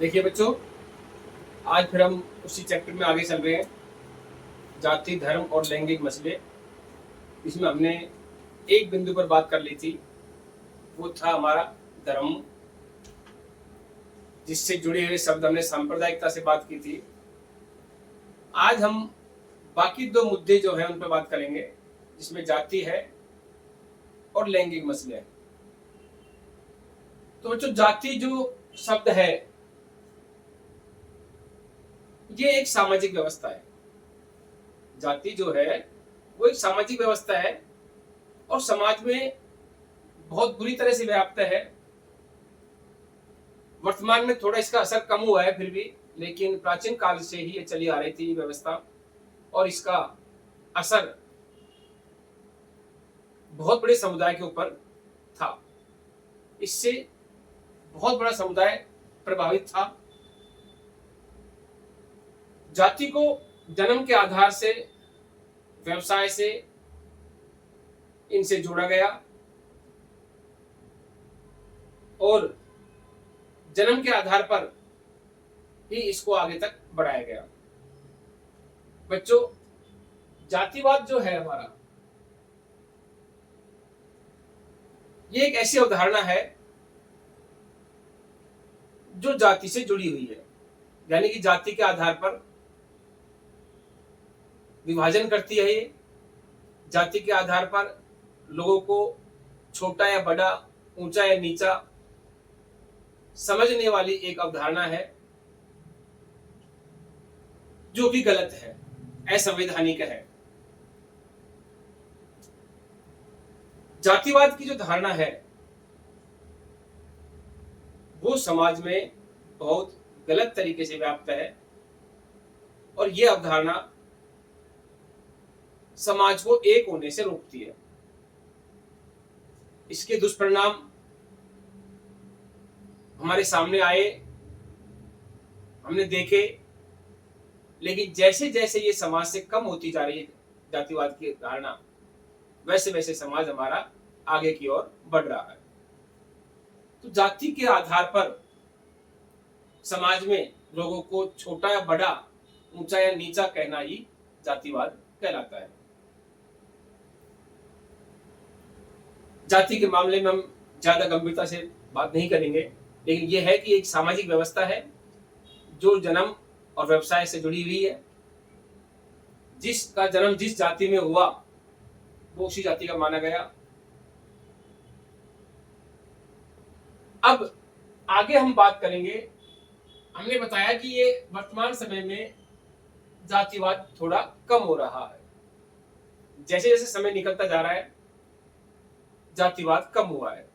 देखिए बच्चों, आज फिर हम उसी चैप्टर में आगे चल रहे हैं। जाति, धर्म और लैंगिक मसले। इसमें हमने एक बिंदु पर बात कर ली थी, वो था हमारा धर्म, जिससे जुड़े हुए शब्द हमने सांप्रदायिकता से बात की थी। आज हम बाकी दो मुद्दे जो हैं उन पर बात करेंगे, जिसमें जाति है और लैंगिक मसले हैं। तो बच्चों, जाति जो शब्द है ये एक सामाजिक व्यवस्था है। जाति जो है वो एक सामाजिक व्यवस्था है और समाज में बहुत बुरी तरह से व्याप्त है। वर्तमान में थोड़ा इसका असर कम हुआ है फिर भी, लेकिन प्राचीन काल से ही ये चली आ रही थी ये व्यवस्था, और इसका असर बहुत बड़े समुदाय के ऊपर था। इससे बहुत बड़ा समुदाय प्रभावित था। जाति को जन्म के आधार से, व्यवसाय से इनसे जोड़ा गया और जन्म के आधार पर ही इसको आगे तक बढ़ाया गया। बच्चों, जातिवाद जो है हमारा, ये एक ऐसी अवधारणा है जो जाति से जुड़ी हुई है, यानी कि जाति के आधार पर विभाजन करती है। ये जाति के आधार पर लोगों को छोटा या बड़ा, ऊंचा या नीचा समझने वाली एक अवधारणा है, जो भी गलत है, असंवैधानिक है। जातिवाद की जो धारणा है वो समाज में बहुत गलत तरीके से व्याप्त है और ये अवधारणा समाज को एक होने से रोकती है। इसके दुष्परिणाम हमारे सामने आए, हमने देखे, लेकिन जैसे जैसे ये समाज से कम होती जा रही है जातिवाद की धारणा, वैसे वैसे समाज हमारा आगे की ओर बढ़ रहा है। तो जाति के आधार पर समाज में लोगों को छोटा या बड़ा, ऊंचा या नीचा कहना ही जातिवाद कहलाता है। जाति के मामले में हम ज्यादा गंभीरता से बात नहीं करेंगे, लेकिन यह है कि एक सामाजिक व्यवस्था है जो जन्म और व्यवसाय से जुड़ी हुई है। जिसका जन्म जिस जाति में हुआ वो उसी जाति का माना गया। अब आगे हम बात करेंगे। हमने बताया कि ये वर्तमान समय में जातिवाद थोड़ा कम हो रहा है। जैसे जैसे समय निकलता जा रहा है जातिवाद कम हुआ है।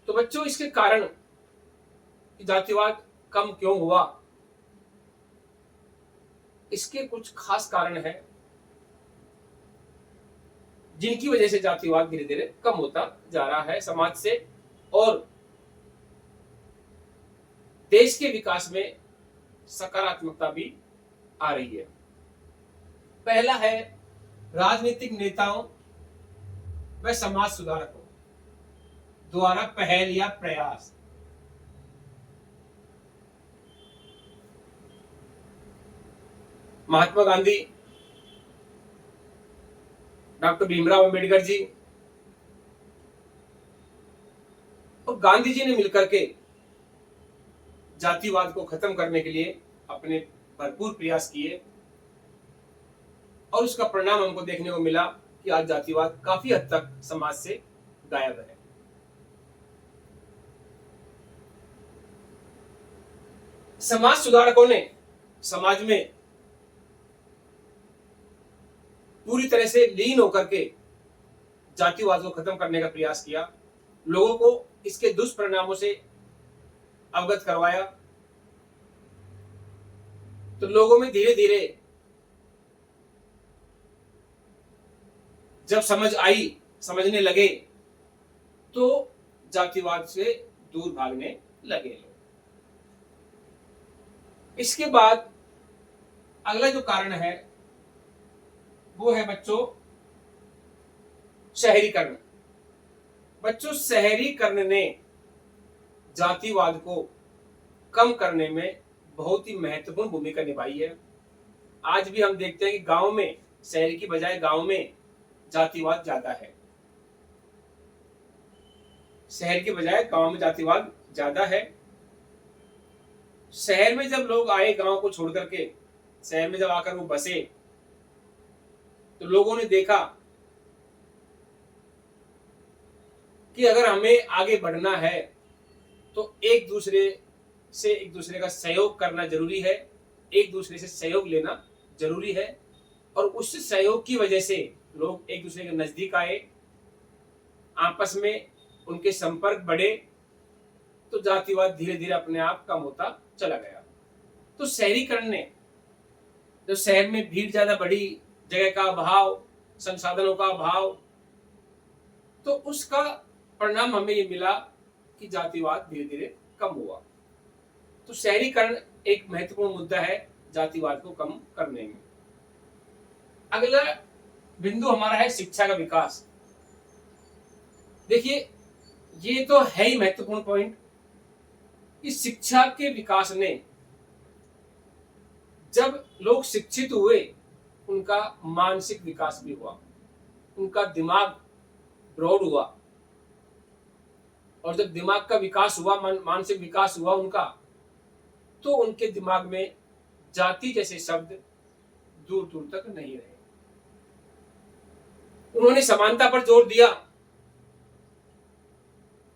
तो बच्चों, इसके कारण कि जातिवाद कम क्यों हुआ, इसके कुछ खास कारण हैं जिनकी वजह से जातिवाद धीरे धीरे कम होता जा रहा है समाज से, और देश के विकास में सकारात्मकता भी आ रही है। पहला है राजनीतिक नेताओं व समाज सुधारकों द्वारा पहल या प्रयास। महात्मा गांधी, डॉक्टर भीमराव अंबेडकर जी और गांधी जी ने मिलकर के जातिवाद को खत्म करने के लिए अपने भरपूर प्रयास किए, और उसका परिणाम हमको देखने को मिला कि आज जातिवाद काफी हद तक समाज से गायब है। समाज सुधारकों ने समाज में पूरी तरह से लीन होकर के जातिवाद को खत्म करने का प्रयास किया, लोगों को इसके दुष्परिणामों से अवगत करवाया। तो लोगों में धीरे धीरे जब समझ आई, समझने लगे, तो जातिवाद से दूर भागने लगे लोग। इसके बाद अगला जो कारण है वो है बच्चों शहरीकरण। बच्चों, शहरीकरण ने जातिवाद को कम करने में बहुत ही महत्वपूर्ण भूमिका निभाई है। आज भी हम देखते हैं कि गांव में, शहर की बजाय गांव में जातिवाद ज्यादा है। शहर के बजाय गांव में जातिवाद ज्यादा है। शहर में जब लोग आए गांव को छोड़ करके, शहर में जब आकर वो बसे, तो लोगों ने देखा कि अगर हमें आगे बढ़ना है तो एक दूसरे का सहयोग करना जरूरी है, एक दूसरे से सहयोग लेना जरूरी है। और उस सहयोग की वजह से लोग एक दूसरे के नजदीक आए, आपस में उनके संपर्क बढ़े, तो जातिवाद धीरे धीरे अपने आप कम होता चला गया। तो शहरीकरण ने, जब शहर में भीड़ ज्यादा बढ़ी, जगह का अभाव, संसाधनों का अभाव, तो उसका परिणाम हमें ये मिला कि जातिवाद धीरे धीरे कम हुआ। तो शहरीकरण एक महत्वपूर्ण मुद्दा है जातिवाद को कम करने में। अगला बिंदु हमारा है शिक्षा का विकास। देखिए, ये तो है ही महत्वपूर्ण पॉइंट। इस शिक्षा के विकास ने, जब लोग शिक्षित हुए, उनका मानसिक विकास भी हुआ, उनका दिमाग ब्रॉड हुआ। और जब दिमाग का विकास हुआ, मानसिक विकास हुआ उनका, तो उनके दिमाग में जाति जैसे शब्द दूर दूर तक नहीं रहे। उन्होंने समानता पर जोर दिया।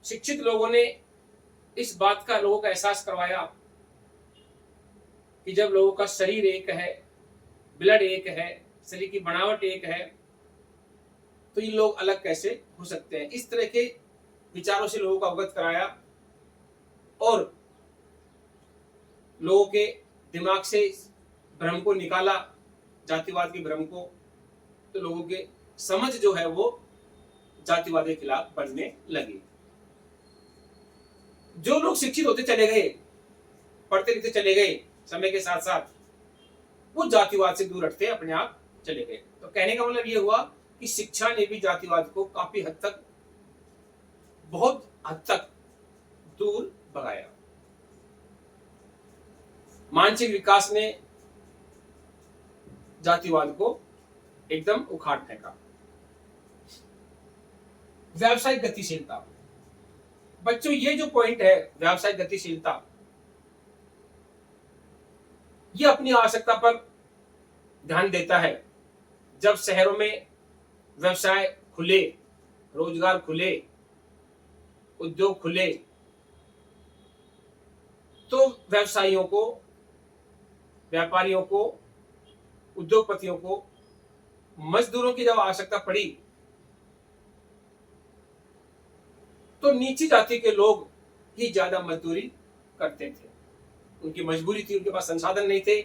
शिक्षित लोगों ने इस बात का लोगों का एहसास करवाया कि जब लोगों का शरीर एक है, ब्लड एक है, शरीर की बनावट एक है, तो ये लोग अलग कैसे हो सकते हैं। इस तरह के विचारों से लोगों को अवगत कराया और लोगों के दिमाग से भ्रम को निकाला, जातिवाद के भ्रम को। तो लोगों के समझ जो है वो जातिवाद के खिलाफ बढ़ने लगी। जो लोग शिक्षित होते चले गए, पढ़ते लिखते चले गए, समय के साथ साथ वो जातिवाद से दूर हटते अपने आप चले गए। तो कहने का मतलब ये हुआ कि शिक्षा ने भी जातिवाद को काफी हद तक, बहुत हद तक दूर भगाया। मानसिक विकास ने जातिवाद को एकदम उखाड़ फेंका। व्यावसायिक गतिशीलता, बच्चों ये जो पॉइंट है व्यावसायिक गतिशीलता, ये अपनी आवश्यकता पर ध्यान देता है। जब शहरों में व्यवसाय खुले, रोजगार खुले, उद्योग खुले, तो व्यवसायियों को, व्यापारियों को, उद्योगपतियों को मजदूरों की जब आवश्यकता पड़ी, तो नीची जाति के लोग ही ज्यादा मजदूरी करते थे। उनकी मजबूरी थी, उनके पास संसाधन नहीं थे।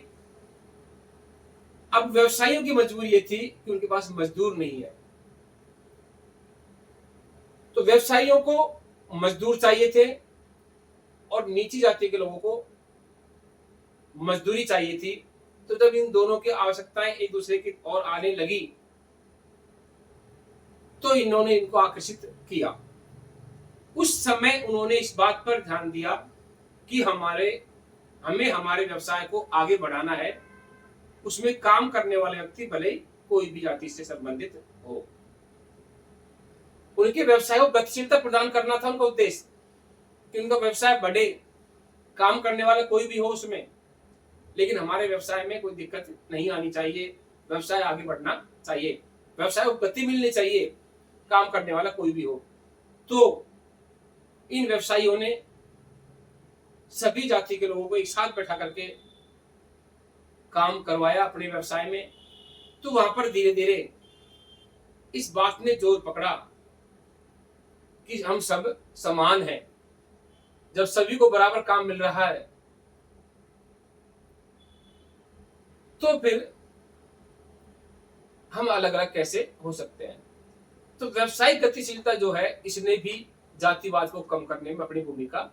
अब व्यवसायियों की मजबूरी ये थी कि उनके पास मजदूर नहीं है। तो व्यवसायियों को मजदूर चाहिए थे और नीची जाति के लोगों को मजदूरी चाहिए थी। तो जब इन दोनों की आवश्यकताएं एक दूसरे की ओर आने लगी, तो इन्होंने इनको आकर्षित किया। उस समय उन्होंने इस बात पर ध्यान दिया कि हमें हमारे व्यवसाय को आगे बढ़ाना है, उसमें काम करने वाले व्यक्ति भले कोई भी जाति से संबंधित हो। उनके व्यवसाय को गतिशीलता प्रदान करना था उनका उद्देश्य, कि उनका व्यवसाय बढ़े, काम करने वाला कोई भी हो उसमें, लेकिन हमारे व्यवसाय में कोई दिक्कत नहीं आनी चाहिए, व्यवसाय आगे बढ़ना चाहिए, व्यवसाय को गति मिलनी चाहिए, काम करने वाला कोई भी हो। तो इन व्यवसायियों ने सभी जाति के लोगों को एक साथ बैठा करके काम करवाया अपने व्यवसाय में। तो वहां पर धीरे धीरे इस बात ने जोर पकड़ा कि हम सब समान हैं। जब सभी को बराबर काम मिल रहा है, तो फिर हम अलग अलग कैसे हो सकते हैं। तो व्यावसायिक गतिशीलता जो है, इसने भी जातिवाद को कम करने में अपनी भूमिका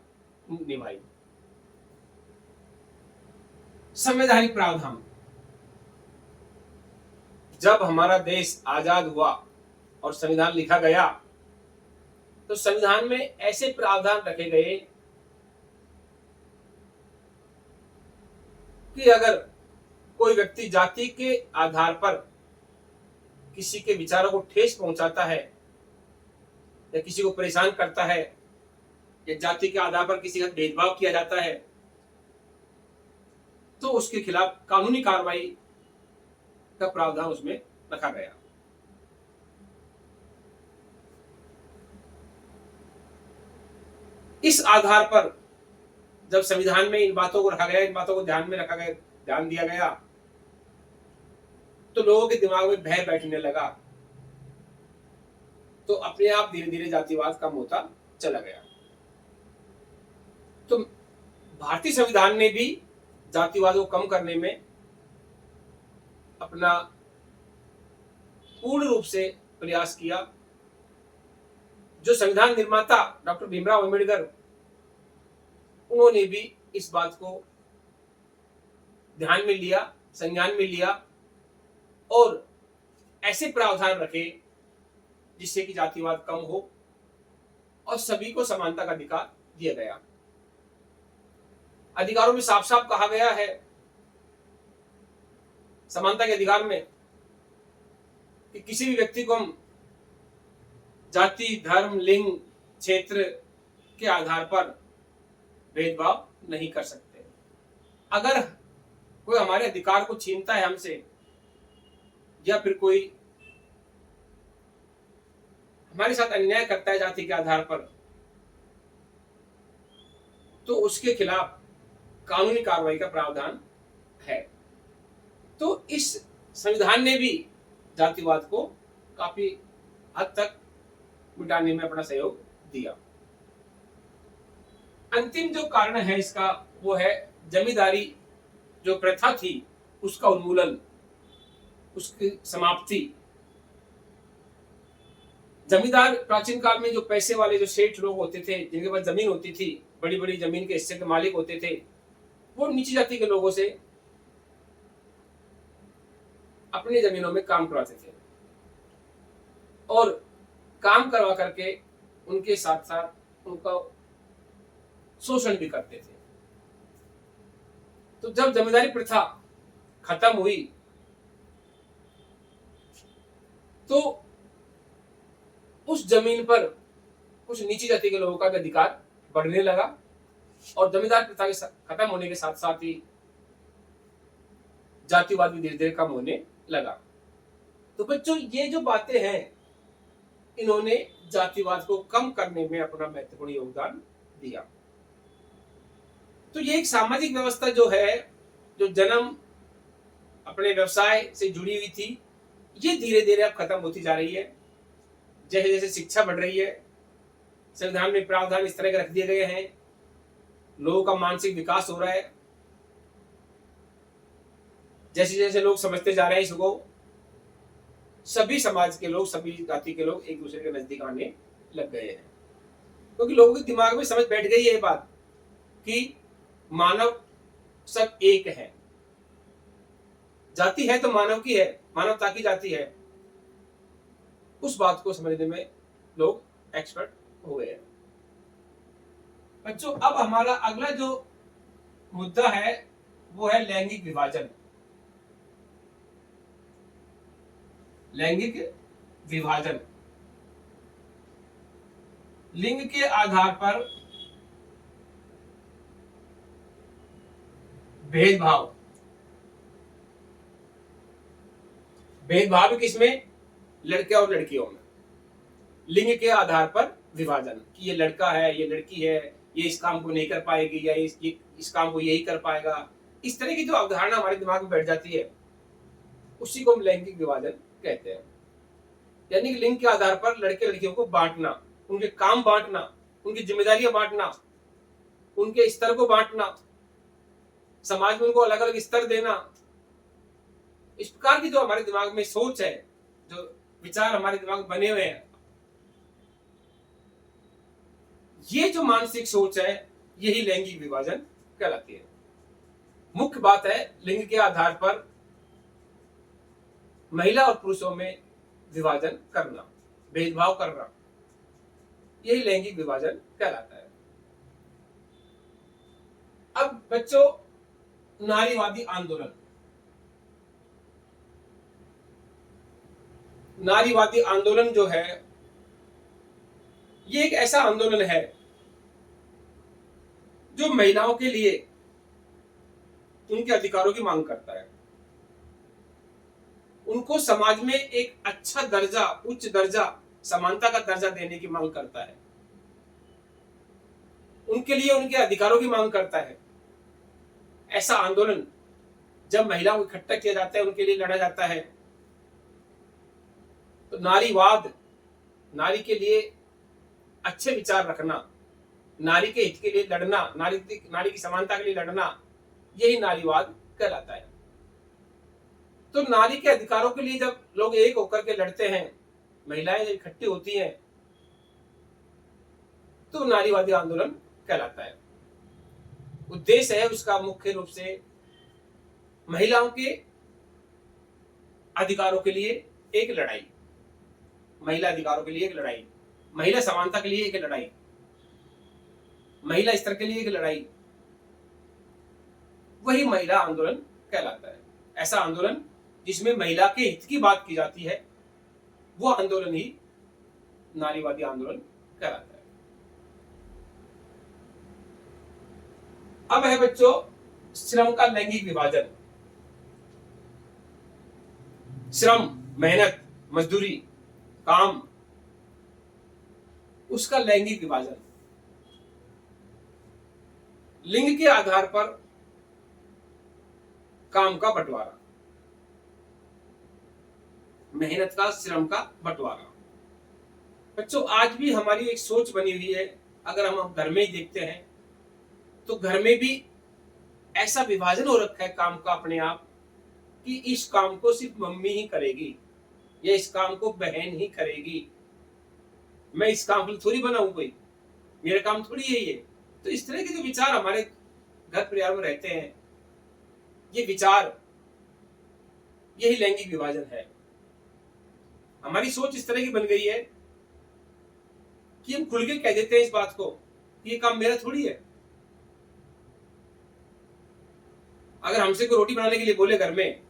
निभाई। संवैधानिक प्रावधान, जब हमारा देश आजाद हुआ और संविधान लिखा गया, तो संविधान में ऐसे प्रावधान रखे गए कि अगर कोई व्यक्ति जाति के आधार पर किसी के विचारों को ठेस पहुंचाता है या किसी को परेशान करता है या जाति के आधार पर किसी का भेदभाव किया जाता है, तो उसके खिलाफ कानूनी कार्रवाई का प्रावधान उसमें रखा गया। इस आधार पर जब संविधान में इन बातों को रखा गया, इन बातों को ध्यान में रखा गया, ध्यान दिया गया, तो लोगों के दिमाग में भय बैठने लगा, तो अपने आप धीरे धीरे जातिवाद कम होता चला गया। तो भारतीय संविधान ने भी जातिवाद को कम करने में अपना पूर्ण रूप से प्रयास किया। जो संविधान निर्माता डॉक्टर भीमराव अंबेडकर, उन्होंने भी इस बात को ध्यान में लिया, संज्ञान में लिया और ऐसे प्रावधान रखे जिससे कि जातिवाद कम हो और सभी को समानता का अधिकार दिया गया। अधिकारों में साफ साफ कहा गया है, समानता के अधिकार में, कि किसी भी व्यक्ति को हम जाति, धर्म, लिंग, क्षेत्र के आधार पर भेदभाव नहीं कर सकते। अगर कोई हमारे अधिकार को छीनता है हमसे या फिर कोई हमारे साथ अन्याय करता है जाति के आधार पर, तो उसके खिलाफ कानूनी कार्रवाई का प्रावधान है। तो इस संविधान ने भी जातिवाद को काफी हद तक मिटाने में अपना सहयोग दिया। अंतिम जो कारण है इसका वो है जमींदारी जो प्रथा थी उसका उन्मूलन, उसकी समाप्ति। जमींदार प्राचीन काल में जो पैसे वाले जो सेठ लोग होते थे, जिनके पास जमीन होती थी, बड़ी बड़ी जमीन के हिस्से के मालिक होते थे, वो नीची जाति के लोगों से अपनी जमीनों में काम करवाते थे और काम करवा करके उनके साथ साथ उनका शोषण भी करते थे। तो जब जमींदारी प्रथा खत्म हुई तो उस जमीन पर कुछ नीची जाति के लोगों का भी अधिकार बढ़ने लगा और जमींदार प्रथा के खत्म होने के साथ साथ ही जातिवाद भी धीरे धीरे कम होने लगा। तो बच्चों, ये जो बातें हैं, इन्होंने जातिवाद को कम करने में अपना महत्वपूर्ण योगदान दिया। तो ये एक सामाजिक व्यवस्था जो है, जो जन्म अपने व्यवसाय से जुड़ी हुई थी, ये धीरे धीरे अब खत्म होती जा रही है। जैसे जैसे शिक्षा बढ़ रही है, संविधान में प्रावधान इस तरह के रख दिए गए हैं, लोगों का मानसिक विकास हो रहा है, जैसे जैसे लोग समझते जा रहे हैं इसको, सभी समाज के लोग, सभी जाति के लोग एक दूसरे के नजदीक आने लग गए हैं। क्योंकि लोगों के दिमाग में समझ बैठ गई है ये बात कि मानव सब एक है, जाति है तो मानव की है, मानवता की जाति है। उस बात को समझने में लोग एक्सपर्ट हो गए हैं। बच्चों, अब हमारा अगला जो मुद्दा है वो है लैंगिक विभाजन। लैंगिक विभाजन, लिंग के आधार पर भेदभाव। भेदभाव किसमें? लड़के और लड़कियों में। लिंग के आधार पर विभाजन कि ये लड़का है, ये लड़की है, ये इस काम को नहीं कर पाएगी या इस काम को यही कर पाएगा। इस तरह की जो अवधारणा हमारे दिमाग में बैठ जाती है, उसी को हम लैंगिक विभाजन कहते हैं। यानी कि लिंग के आधार पर लड़के लड़कियों को बांटना, उनके काम बांटना, उनकी जिम्मेदारियां बांटना, उनके स्तर को बांटना, समाज में उनको अलग अलग स्तर देना। इस प्रकार की जो हमारे दिमाग में सोच है, जो विचार हमारे दिमाग में बने हुए हैं, ये जो मानसिक सोच है, यही लैंगिक विभाजन कहलाती है। मुख्य बात है लिंग के आधार पर महिला और पुरुषों में विभाजन करना, भेदभाव करना, यही लैंगिक विभाजन कहलाता है। अब बच्चों, नारीवादी आंदोलन। नारीवादी आंदोलन जो है ये एक ऐसा आंदोलन है जो महिलाओं के लिए उनके अधिकारों की मांग करता है, उनको समाज में एक अच्छा दर्जा, उच्च दर्जा, समानता का दर्जा देने की मांग करता है, उनके लिए उनके अधिकारों की मांग करता है। ऐसा आंदोलन जब महिलाओं को इकट्ठा किया जाता है, उनके लिए लड़ा जाता है, तो नारीवाद, नारी के लिए अच्छे विचार रखना, नारी के हित के लिए लड़ना, नारी की समानता के लिए लड़ना, यही नारीवाद कहलाता है। तो नारी के अधिकारों के लिए जब लोग एक होकर के लड़ते हैं, महिलाएं जब इकट्ठी होती हैं, तो नारीवादी आंदोलन कहलाता है। उद्देश्य है उसका मुख्य रूप से महिलाओं के अधिकारों के लिए एक लड़ाई, महिला अधिकारों के लिए एक लड़ाई, महिला समानता के लिए एक लड़ाई, महिला स्तर के लिए एक लड़ाई, वही महिला आंदोलन कहलाता है। ऐसा आंदोलन जिसमें महिला के हित की बात की जाती है, वो आंदोलन ही नारीवादी आंदोलन कहलाता है। अब है बच्चों श्रम का लैंगिक विभाजन। श्रम, मेहनत, मजदूरी, काम, उसका लैंगिक विभाजन। लिंग के आधार पर काम का बंटवारा, मेहनत का, श्रम का बंटवारा। बच्चों आज भी हमारी एक सोच बनी हुई है, अगर हम घर में ही देखते हैं तो घर में भी ऐसा विभाजन हो रखा है काम का अपने आप, कि इस काम को सिर्फ मम्मी ही करेगी या इस काम को बहन ही करेगी, मैं इस काम के लिए थोड़ी बना हूं, कोई मेरा काम थोड़ी है ये। तो इस तरह के जो विचार हमारे घर परिवार में रहते हैं, ये विचार, यही लैंगिक विभाजन है। हमारी सोच इस तरह की बन गई है कि हम खुल के कह देते हैं इस बात को कि ये काम मेरा थोड़ी है। अगर हमसे कोई रोटी बनाने के लिए बोले घर में,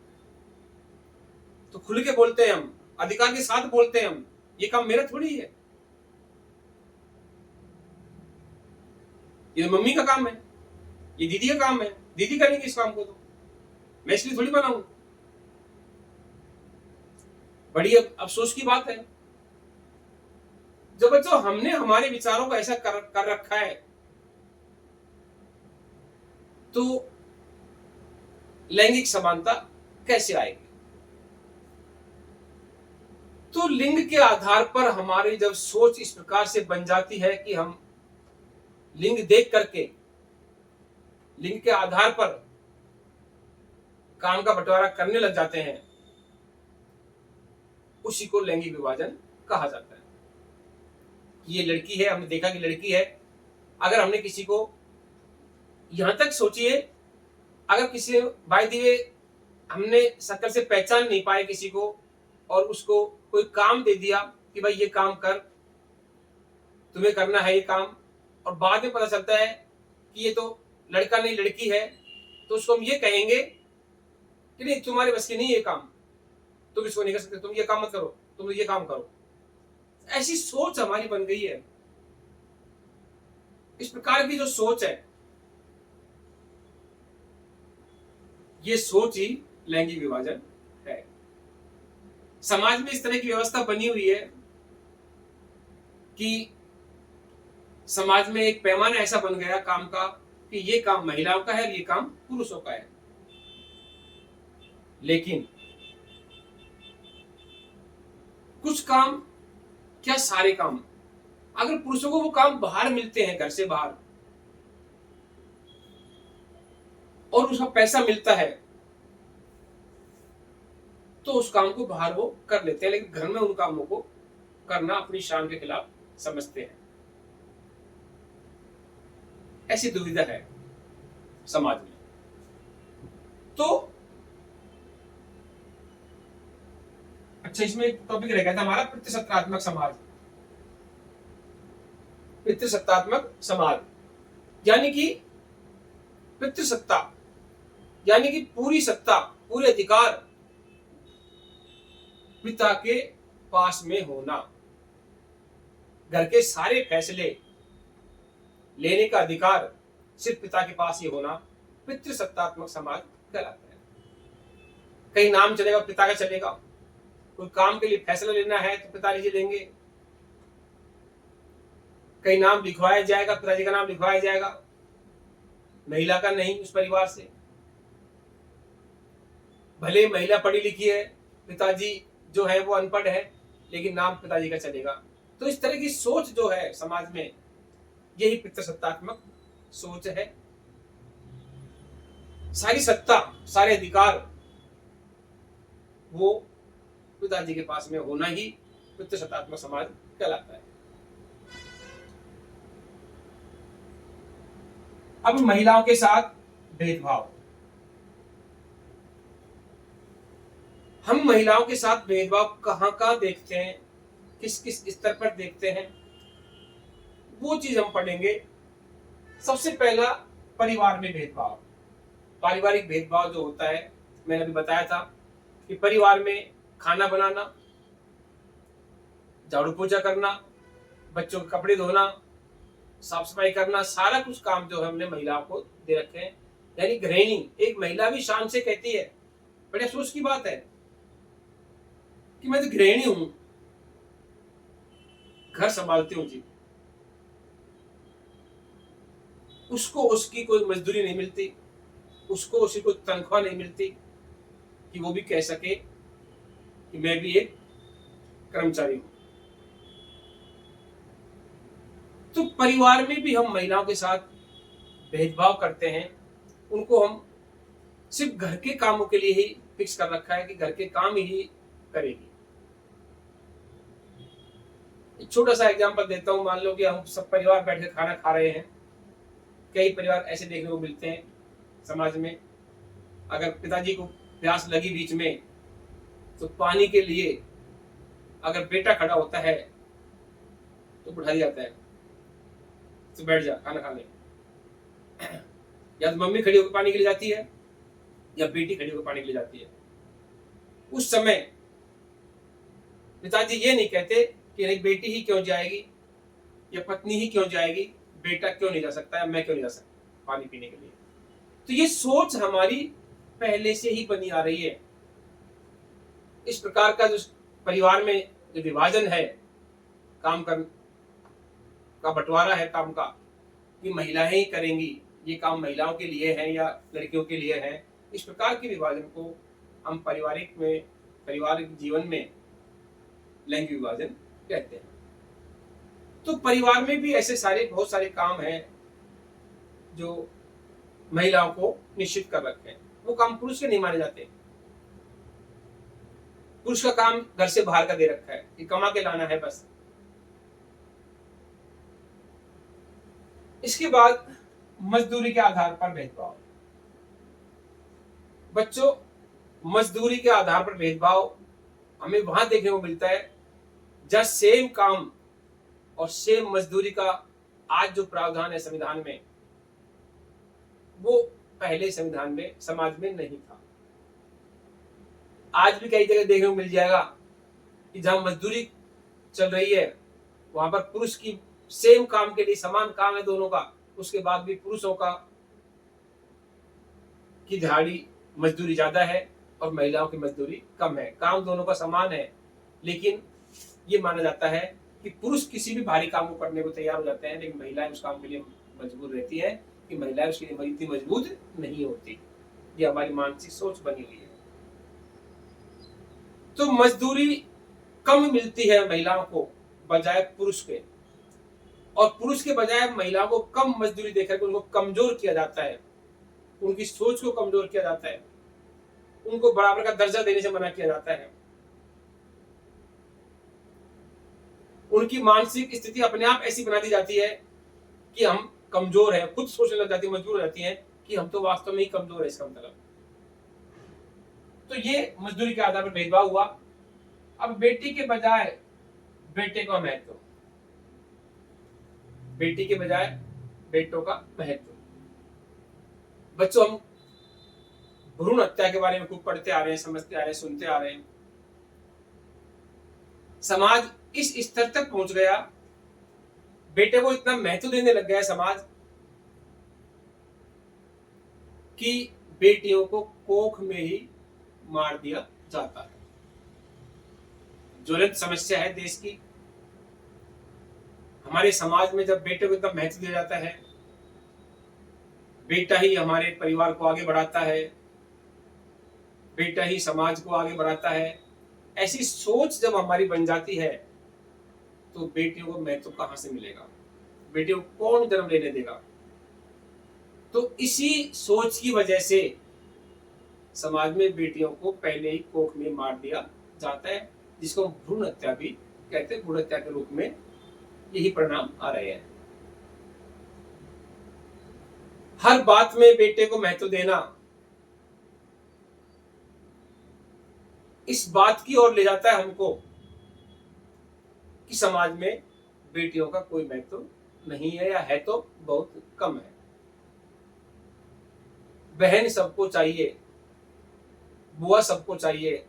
तो खुल के बोलते हैं, हम अधिकार के साथ बोलते हैं, हम ये काम मेरा थोड़ी है, ये मम्मी का काम है, ये दीदी का काम है, दीदी करेंगे इस काम को, तो मैं इसलिए थोड़ी बनाऊं। बड़ी अफसोस की बात है जब बच्चों हमने हमारे विचारों को ऐसा कर रखा है, तो लैंगिक समानता कैसे आएगी? तो लिंग के आधार पर हमारी जब सोच इस प्रकार से बन जाती है कि हम लिंग देख करके, लिंग के आधार पर काम का बंटवारा करने लग जाते हैं, उसी को लैंगिक विभाजन कहा जाता है। ये लड़की है, हमने देखा कि लड़की है, अगर हमने किसी को, यहां तक सोचिए, अगर किसी बाय द वे हमने शक्ल से पहचान नहीं पाए किसी को और उसको कोई काम दे दिया कि भाई ये काम कर, तुम्हें करना है ये काम, और बाद में पता चलता है कि ये तो लड़का नहीं लड़की है, तो उसको हम ये कहेंगे कि नहीं तुम्हारे बस की नहीं ये काम, तुम इसको नहीं कर सकते, तुम ये काम मत करो, तुम ये काम करो। ऐसी सोच हमारी बन गई है। इस प्रकार की जो सोच है, ये सोच ही लैंगिक विभाजन है। समाज में इस तरह की व्यवस्था बनी हुई है कि समाज में एक पैमाना ऐसा बन गया काम का कि ये काम महिलाओं का है और ये काम पुरुषों का है। लेकिन कुछ काम, क्या सारे काम, अगर पुरुषों को वो काम बाहर मिलते हैं, घर से बाहर, और उसका पैसा मिलता है, तो उस काम को बाहर वो कर लेते हैं, लेकिन घर में उन कामों को करना अपनी शान के खिलाफ समझते हैं। ऐसी दुविधा है समाज में। तो अच्छा, इसमें एक टॉपिक रह गया था हमारा पितृसत्तात्मक समाज। पितृसत्तात्मक समाज यानी कि पितृसत्ता यानी कि पूरी सत्ता, पूरे अधिकार पिता के पास में होना, घर के सारे फैसले लेने का अधिकार सिर्फ पिता के पास ही होना पितृसत्तात्मक समाज कहलाता है। कहीं नाम चलेगा पिता का चलेगा, कोई काम के लिए फैसला लेना है तो पिताजी जी लेंगे, कहीं नाम लिखवाया जाएगा पिताजी का नाम लिखवाया जाएगा, महिला का नहीं उस परिवार से। भले महिला पढ़ी लिखी है, पिताजी जो है वो अनपढ़ है, लेकिन नाम पिताजी का चलेगा। तो इस तरह की सोच जो है समाज में, यही पितृसत्तात्मक सोच है। सारी सत्ता, सारे अधिकार वो पिताजी के पास में होना ही पितृसत्तात्मक समाज कहलाता है। अब महिलाओं के साथ भेदभाव। हम महिलाओं के साथ भेदभाव कहां देखते हैं, किस किस स्तर पर देखते हैं, वो चीज हम पढ़ेंगे। सबसे पहला परिवार में भेदभाव। पारिवारिक भेदभाव जो होता है, मैंने अभी बताया था कि परिवार में खाना बनाना, झाड़ू पोछा करना, बच्चों के कपड़े धोना, साफ सफाई करना, सारा कुछ काम जो है हमने महिलाओं को दे रखे हैं। यानी गृहिणी, एक महिला भी शान से कहती है, बड़े अफसोस की बात है कि मैं तो गृहिणी हूं, घर संभालती हूं जी, उसको उसकी कोई मजदूरी नहीं मिलती, उसको उसकी कोई तनख्वाह नहीं मिलती कि वो भी कह सके कि मैं भी एक कर्मचारी हूं। तो परिवार में भी हम महिलाओं के साथ भेदभाव करते हैं। उनको हम सिर्फ घर के कामों के लिए ही फिक्स कर रखा है कि घर के काम ही करेगी। एक छोटा सा एग्जांपल देता हूं। मान लो कि हम सब परिवार बैठ के खाना खा रहे हैं। कई परिवार ऐसे देखने को मिलते हैं समाज में, अगर पिताजी को प्यास लगी बीच में, तो पानी के लिए अगर बेटा खड़ा होता है तो बुढ़ा दिया जाता है, तो बैठ जा खाना खा ले। या तो मम्मी खड़ी होकर पानी के लिए जाती है, या बेटी खड़ी होकर पानी के लिए जाती है। उस समय पिताजी ये नहीं कहते कि नहीं बेटी ही क्यों जाएगी, या पत्नी ही क्यों जाएगी, बेटा क्यों नहीं जा सकता, या मैं क्यों नहीं जा सकता पानी पीने के लिए। तो ये सोच हमारी पहले से ही बनी आ रही है। इस प्रकार का जो परिवार में जो विभाजन है, काम का बंटवारा है काम का, कि महिलाएं ही करेंगी, ये काम महिलाओं के लिए है या लड़कियों के लिए है, इस प्रकार के विभाजन को हम पारिवारिक जीवन में लैंगिक विभाजन कहते हैं। तो परिवार में भी ऐसे बहुत सारे काम हैं जो महिलाओं को निश्चित कर रखे हैं। वो काम पुरुष के नहीं माने जाते। पुरुष का काम घर से बाहर का दे रखा है कि कमा के लाना है बस। इसके बाद मजदूरी के आधार पर भेदभाव। बच्चों, मजदूरी के आधार पर भेदभाव हमें वहां देखने को मिलता है जब सेम काम और सेम मजदूरी का आज जो प्रावधान है संविधान में, वो पहले संविधान में समाज में नहीं था। आज भी कई जगह देखने को मिल जाएगा कि जहां मजदूरी चल रही है, वहां पर पुरुष की सेम काम के लिए समान काम है दोनों का, उसके बाद भी पुरुषों की दिहाड़ी मजदूरी ज्यादा है और महिलाओं की मजदूरी कम है। काम दोनों का समान है, लेकिन ये माना जाता है कि पुरुष किसी भी भारी काम को करने को तैयार हो जाते हैं, लेकिन महिलाएं उस काम के लिए मजबूर रहती है कि महिलाएं उसके लिए इतनी मजबूत नहीं होती। ये हमारी मानसिक सोच बनी हुई है। तो मजदूरी कम मिलती है महिलाओं को बजाय पुरुष के, और पुरुष के बजाय महिलाओं को कम मजदूरी देकर उनको कमजोर किया जाता है, उनकी सोच को कमजोर किया जाता है, उनको बराबर का दर्जा देने से मना किया जाता है। उनकी मानसिक स्थिति अपने आप ऐसी बना दी जाती है कि हम कमजोर हैं, खुद सोचने लग जाती है, मजबूर हो जाती है कि हम तो वास्तव में ही कमजोर है इसका मतलब। तो ये मजदूरी के आधार पर भेदभाव हुआ। अब बेटी के बजाय बेटे का महत्व, बेटी के बजाय बेटों का महत्व। बच्चों, हम भ्रूण हत्या के बारे में खूब पढ़ते आ रहे हैं, समझते आ रहे हैं, सुनते आ रहे हैं। समाज इस स्तर तक पहुंच गया, बेटे को इतना महत्व देने लग गया समाज कि बेटियों को कोख में ही मार दिया जाता है। ज्वलंत समस्या है देश की। हमारे समाज में जब बेटे को इतना महत्व दिया जाता है, बेटा ही हमारे परिवार को आगे बढ़ाता है, बेटा ही समाज को आगे बढ़ाता है, ऐसी सोच जब हमारी बन जाती है तो बेटियों को महत्व कहां से मिलेगा? बेटियों को कौन जन्म लेने देगा? तो इसी सोच की वजह से समाज में बेटियों को पहले ही कोख में मार दिया जाता है, जिसको हम भ्रूण हत्या भी कहते हैं। भ्रूण हत्या के रूप में यही परिणाम आ रहे हैं। हर बात में बेटे को महत्व देना इस बात की ओर ले जाता है हमको कि समाज में बेटियों का कोई महत्व नहीं है, या है तो बहुत कम है। बहन सबको चाहिए, बुआ सबको चाहिए,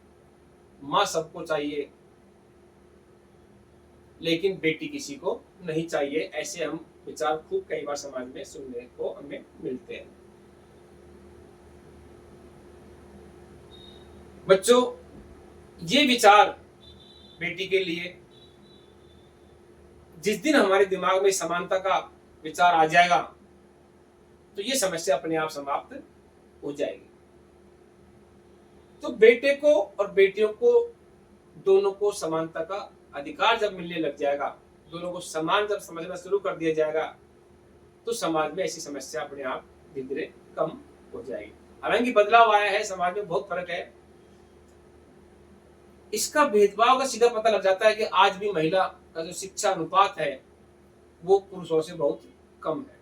माँ सबको चाहिए, लेकिन बेटी किसी को नहीं चाहिए। ऐसे हम विचार खूब कई बार समाज में सुनने को हमें मिलते हैं। बच्चों, ये विचार बेटी के लिए जिस दिन हमारे दिमाग में समानता का विचार आ जाएगा तो ये समस्या अपने आप समाप्त हो जाएगी। तो बेटे को और बेटियों को दोनों को समानता का अधिकार जब मिलने लग जाएगा, दोनों को समान जब समझना शुरू कर दिया जाएगा, तो समाज में ऐसी समस्या अपने आप धीरे धीरे कम हो जाएगी। हालांकि बदलाव आया है, समाज में बहुत फर्क है। इसका भेदभाव का सीधा पता लग जाता है कि आज भी महिला का जो शिक्षा अनुपात है वो पुरुषों से बहुत कम है।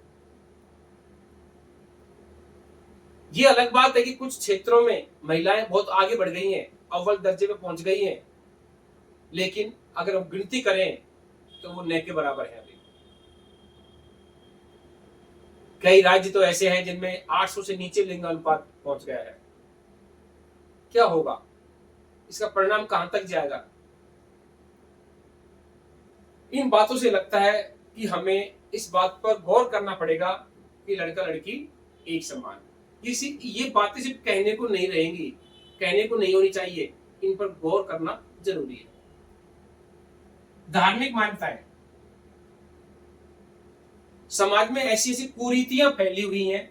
ये अलग बात है कि कुछ क्षेत्रों में महिलाएं बहुत आगे बढ़ गई हैं, अव्वल दर्जे पे पहुंच गई हैं, लेकिन अगर हम गिनती करें तो वो न के बराबर है। अभी कई राज्य तो ऐसे हैं जिनमें 800 से नीचे लिंग अनुपात पहुंच गया है। क्या होगा? इसका परिणाम कहां तक जाएगा? इन बातों से लगता है कि हमें इस बात पर गौर करना पड़ेगा कि लड़का लड़की एक समान। ये बातें सिर्फ कहने को नहीं रहेंगी, कहने को नहीं होनी चाहिए, इन पर गौर करना जरूरी है। धार्मिक मान्यताएं, समाज में ऐसी ऐसी कुरीतियां फैली हुई हैं,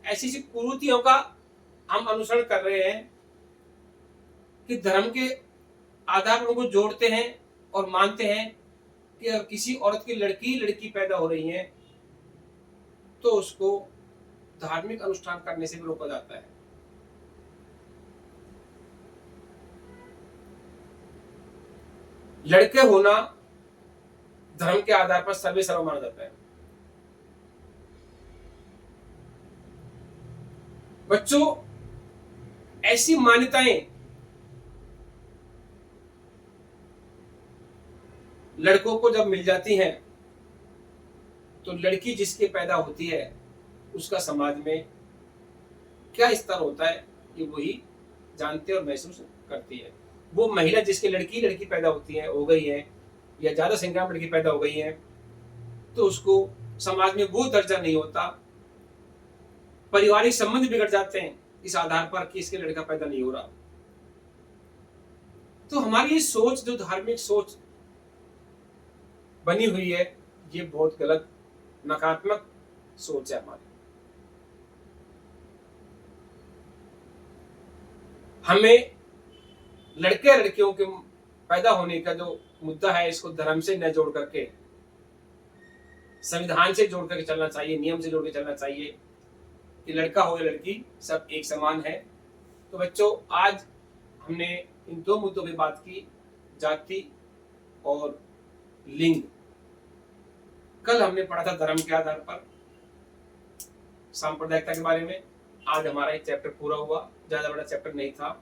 ऐसी ऐसी कुरीतियों का हम अनुसरण कर रहे हैं कि धर्म के आधार पर उनको जोड़ते हैं और मानते हैं कि अगर किसी औरत की लड़की पैदा हो रही है तो उसको धार्मिक अनुष्ठान करने से भी रोका जाता है। लड़के होना धर्म के आधार पर सर्वे सर्व माना जाता है। बच्चों, ऐसी मान्यताएं लड़कों को जब मिल जाती हैं तो लड़की जिसके पैदा होती है उसका समाज में क्या स्तर होता है ये वही जानते और महसूस करती है। वो महिला जिसके लड़की पैदा होती है, हो गई है, या ज्यादा संख्या में लड़की पैदा हो गई है, तो उसको समाज में वो दर्जा नहीं होता। पारिवारिक संबंध बिगड़ जाते हैं इस आधार पर कि इसके लड़का पैदा नहीं हो रहा। तो हमारी ये सोच, जो धार्मिक सोच बनी हुई है, ये बहुत गलत नकारात्मक सोच है हमारी। हमें लड़के लड़कियों के पैदा होने का जो मुद्दा है इसको धर्म से न जोड़ करके संविधान से जोड़ करके चलना चाहिए, नियम से जोड़ के चलना चाहिए कि लड़का हो या लड़की सब एक समान है। तो बच्चों, आज हमने इन दो मुद्दों की बात की, जाति और लिंग। कल हमने पढ़ा था धर्म के आधार पर सांप्रदायिकता के बारे में। आज हमारा एक चैप्टर पूरा हुआ। ज्यादा बड़ा चैप्टर नहीं था,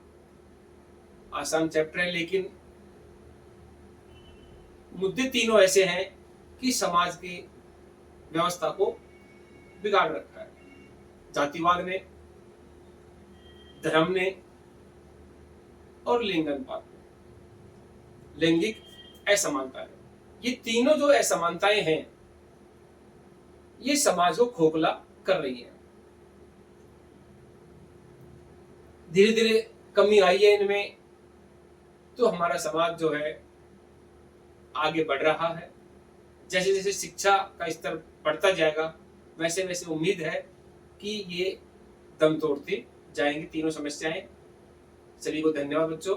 आसान चैप्टर है, लेकिन मुद्दे तीनों ऐसे हैं कि समाज की व्यवस्था को बिगाड़ रखा है। जातिवाद ने, धर्म ने और लिंग अनुपात में, लैंगिक असमानता है। ये तीनों जो असमानताएं हैं ये समाज को खोखला कर रही है। धीरे धीरे कमी आई है इनमें, तो हमारा समाज जो है आगे बढ़ रहा है। जैसे जैसे शिक्षा का स्तर बढ़ता जाएगा वैसे वैसे उम्मीद है कि ये दम तोड़ते जाएंगी तीनों समस्याएं। सभी को धन्यवाद बच्चों।